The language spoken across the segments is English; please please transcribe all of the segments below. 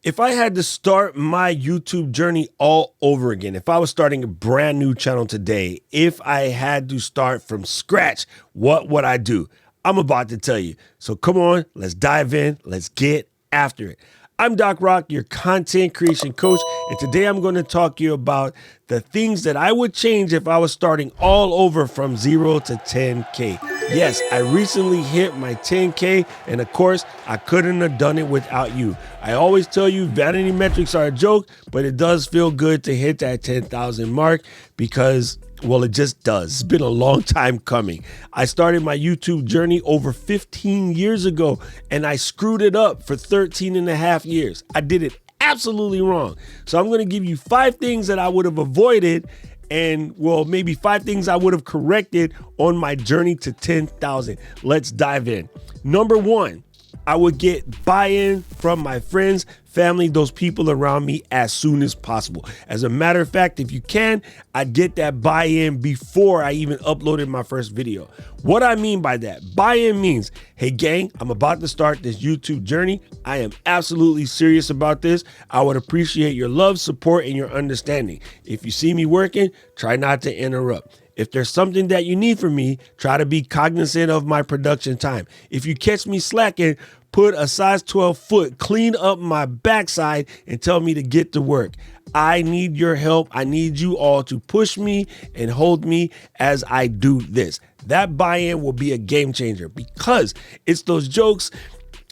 If I had to start my YouTube journey all over again, if I was starting a brand new channel today, if I had to start from scratch, what would I do? I'm about to tell you. So come on, let's dive in. Let's get after it. I'm Doc Rock, your content creation coach, and today I'm going to talk to you about the things that I would change if I was starting all over from 0 to 10K. Yes, I recently hit my 10K, and of course, I couldn't have done it without you. I always tell you vanity metrics are a joke, but it does feel good to hit that 10,000 mark because, well, it just does. It's been a long time coming. I started my YouTube journey over 15 years ago, and I screwed it up for 13 and a half years. I did it absolutely wrong. So I'm going to give you 5 things that I would have avoided and, well, maybe 5 things I would have corrected on my journey to 10,000. Let's dive in. Number 1, I would get buy-in from my friends, family, those people around me as soon as possible. As a matter of fact, if you can, I'd get that buy-in before I even uploaded my first video. What I mean by that, buy-in means, hey gang, I'm about to start this YouTube journey. I am absolutely serious about this. I would appreciate your love, support, and your understanding. If you see me working, try not to interrupt. If there's something that you need from me, try to be cognizant of my production time. If you catch me slacking, put a size 12 foot, clean up my backside and tell me to get to work. I need your help. I need you all to push me and hold me as I do this. That buy-in will be a game changer because it's those jokes,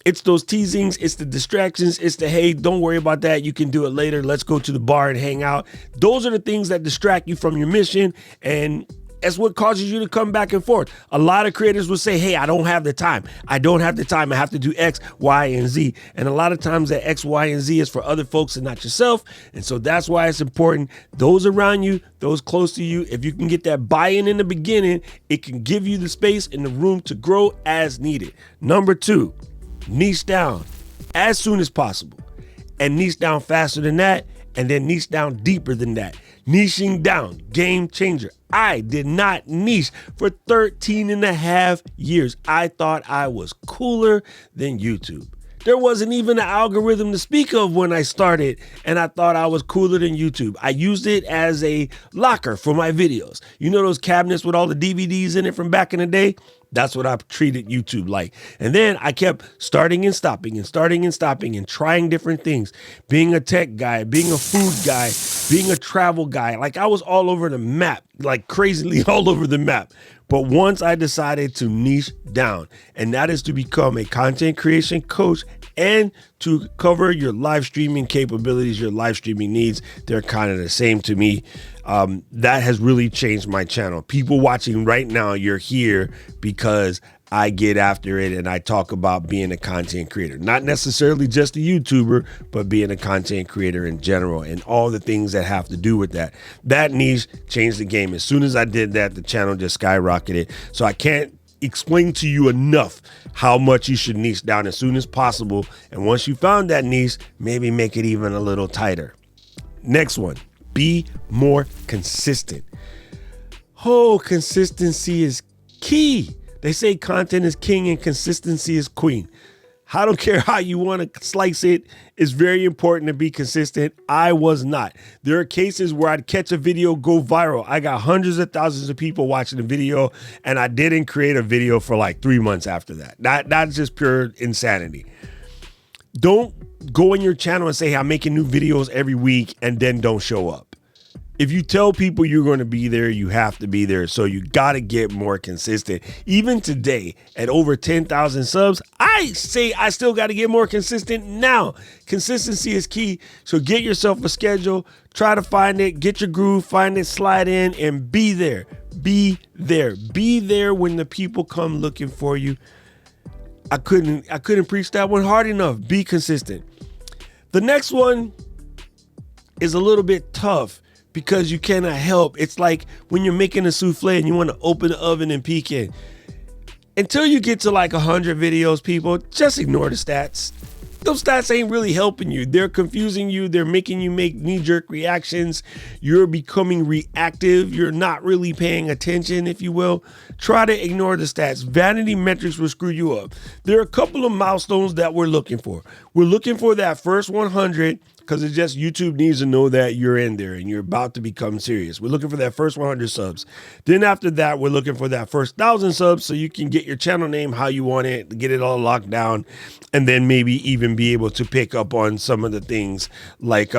it's those teasings, it's the distractions, it's the, hey, don't worry about that. You can do it later. Let's go to the bar and hang out. Those are the things that distract you from your mission, and that's what causes you to come back and forth. A lot of creators will say, hey, I don't have the time. I don't have the time. I have to do X, Y, and Z. And a lot of times that X, Y, and Z is for other folks and not yourself. And so that's why it's important. Those around you, those close to you, if you can get that buy-in in the beginning, it can give you the space and the room to grow as needed. Number 2, niche down as soon as possible, and niche down faster than that, and then niche down deeper than that. Niching down, game changer. I did not niche for 13 and a half years. I thought I was cooler than YouTube. There wasn't even an algorithm to speak of when I started, and I thought I was cooler than YouTube. I used it as a locker for my videos. You know those cabinets with all the DVDs in it from back in the day? That's what I treated YouTube like. And then I kept starting and stopping and trying different things. Being a tech guy, being a food guy, being a travel guy. Like I was all over the map, like crazily all over the map. But once I decided to niche down, and that is to become a content creation coach and to cover your live streaming capabilities, your live streaming needs, they're kind of the same to me. That has really changed my channel. People watching right now, you're here because I get after it and I talk about being a content creator, not necessarily just a YouTuber, but being a content creator in general and all the things that have to do with that. That niche changed the game. As soon as I did that, the channel just skyrocketed. So I can't explain to you enough how much you should niche down as soon as possible. And once you found that niche, maybe make it even a little tighter. Next one, be more consistent. Oh, consistency is key. They say content is king and consistency is queen. I don't care how you want to slice it. It's very important to be consistent. I was not. There are cases where I'd catch a video, go viral. I got hundreds of thousands of people watching the video, and I didn't create a video for like 3 months after that. That's just pure insanity. Don't go on your channel and say, hey, I'm making new videos every week, and then don't show up. If you tell people you're going to be there, you have to be there. So you got to get more consistent. Even today at over 10,000 subs, I say I still got to get more consistent now. Consistency is key. So get yourself a schedule, try to find it, get your groove, find it, slide in, and be there. Be there. Be there when the people come looking for you. I couldn't preach that one hard enough. Be consistent. The next one is a little bit tough, because you cannot help. It's like when you're making a souffle and you want to open the oven and peek in. Until you get to like 100 videos, people, just ignore the stats. those stats ain't really helping you. They're confusing you. They're making you make knee-jerk reactions. You're becoming reactive. You're not really paying attention, if you will. Try to ignore the stats. Vanity metrics will screw you up. There are a couple of milestones that we're looking for. We're looking for that first 100, because it's just YouTube needs to know that you're in there and you're about to become serious. We're looking for that first 100 subs. Then after that, we're looking for that first 1,000 subs so you can get your channel name how you want it, get it all locked down, and then maybe even be able to pick up on some of the things like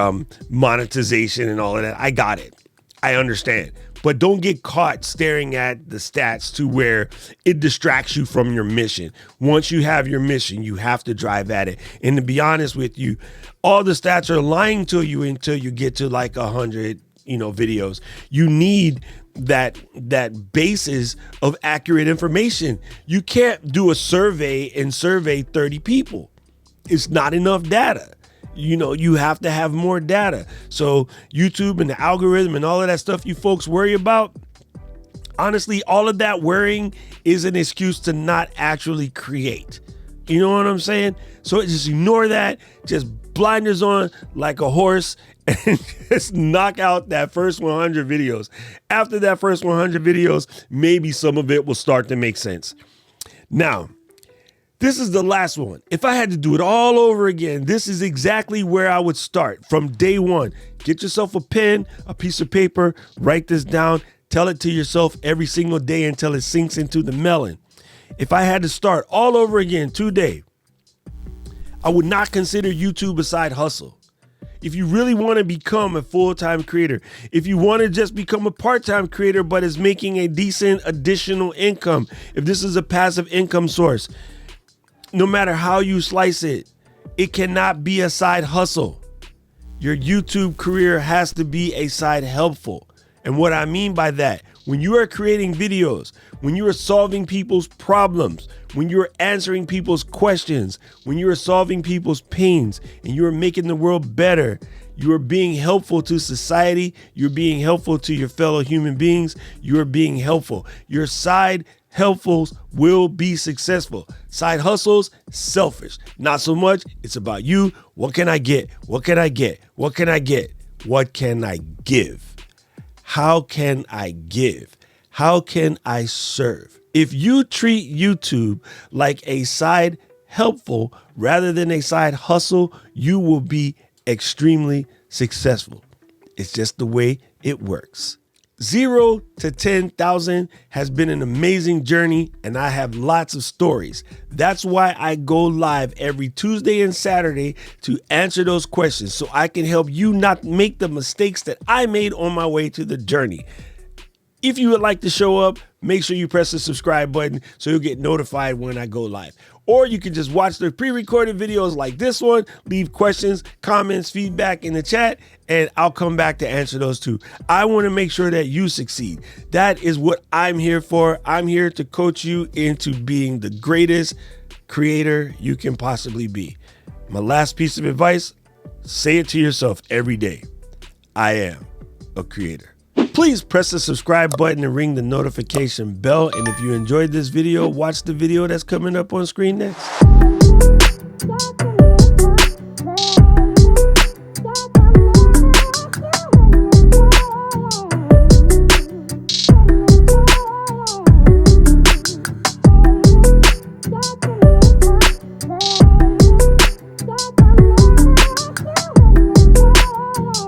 monetization and all of that. I got it. I understand. But don't get caught staring at the stats to where it distracts you from your mission. Once you have your mission, you have to drive at it. And to be honest with you, all the stats are lying to you until you get to like 100, videos. You need that basis of accurate information. You can't do a survey and survey 30 people. It's not enough data. You have to have more data. So YouTube and the algorithm and all of that stuff you folks worry about, honestly, all of that worrying is an excuse to not actually create. You know what I'm saying? So just ignore that. Just blinders on like a horse and just knock out that first 100 videos. After that first 100 videos, maybe some of it will start to make sense. Now, this is the last one. If I had to do it all over again, this is exactly where I would start from day one. Get yourself a pen, a piece of paper, write this down, tell it to yourself every single day until it sinks into the melon. If I had to start all over again today, I would not consider YouTube a side hustle. If you really want to become a full-time creator, if you want to just become a part-time creator but is making a decent additional income, if this is a passive income source, no matter how you slice it, it cannot be a side hustle. Your YouTube career has to be a side helpful. And what I mean by that, when you are creating videos, when you are solving people's problems, when you are answering people's questions, when you are solving people's pains, and you are making the world better, you are being helpful to society, you're being helpful to your fellow human beings, you are being helpful. Your side helpfuls will be successful. Side hustles, selfish. Not so much. It's about you. What can I get? What can I get? What can I get? What can I give? How can I give? How can I serve? If you treat YouTube like a side helpful rather than a side hustle, you will be extremely successful. It's just the way it works. 0 to 10,000 has been an amazing journey, and I have lots of stories. That's why I go live every Tuesday and Saturday to answer those questions so I can help you not make the mistakes that I made on my way to the journey. If you would like to show up, make sure you press the subscribe button so you'll get notified when I go live. Or you can just watch the pre-recorded videos like this one, leave questions, comments, feedback in the chat, and I'll come back to answer those too. I want to make sure that you succeed. That is what I'm here for. I'm here to coach you into being the greatest creator you can possibly be. My last piece of advice, say it to yourself every day. I am a creator. Please press the subscribe button and ring the notification bell. And if you enjoyed this video, watch the video that's coming up on screen next.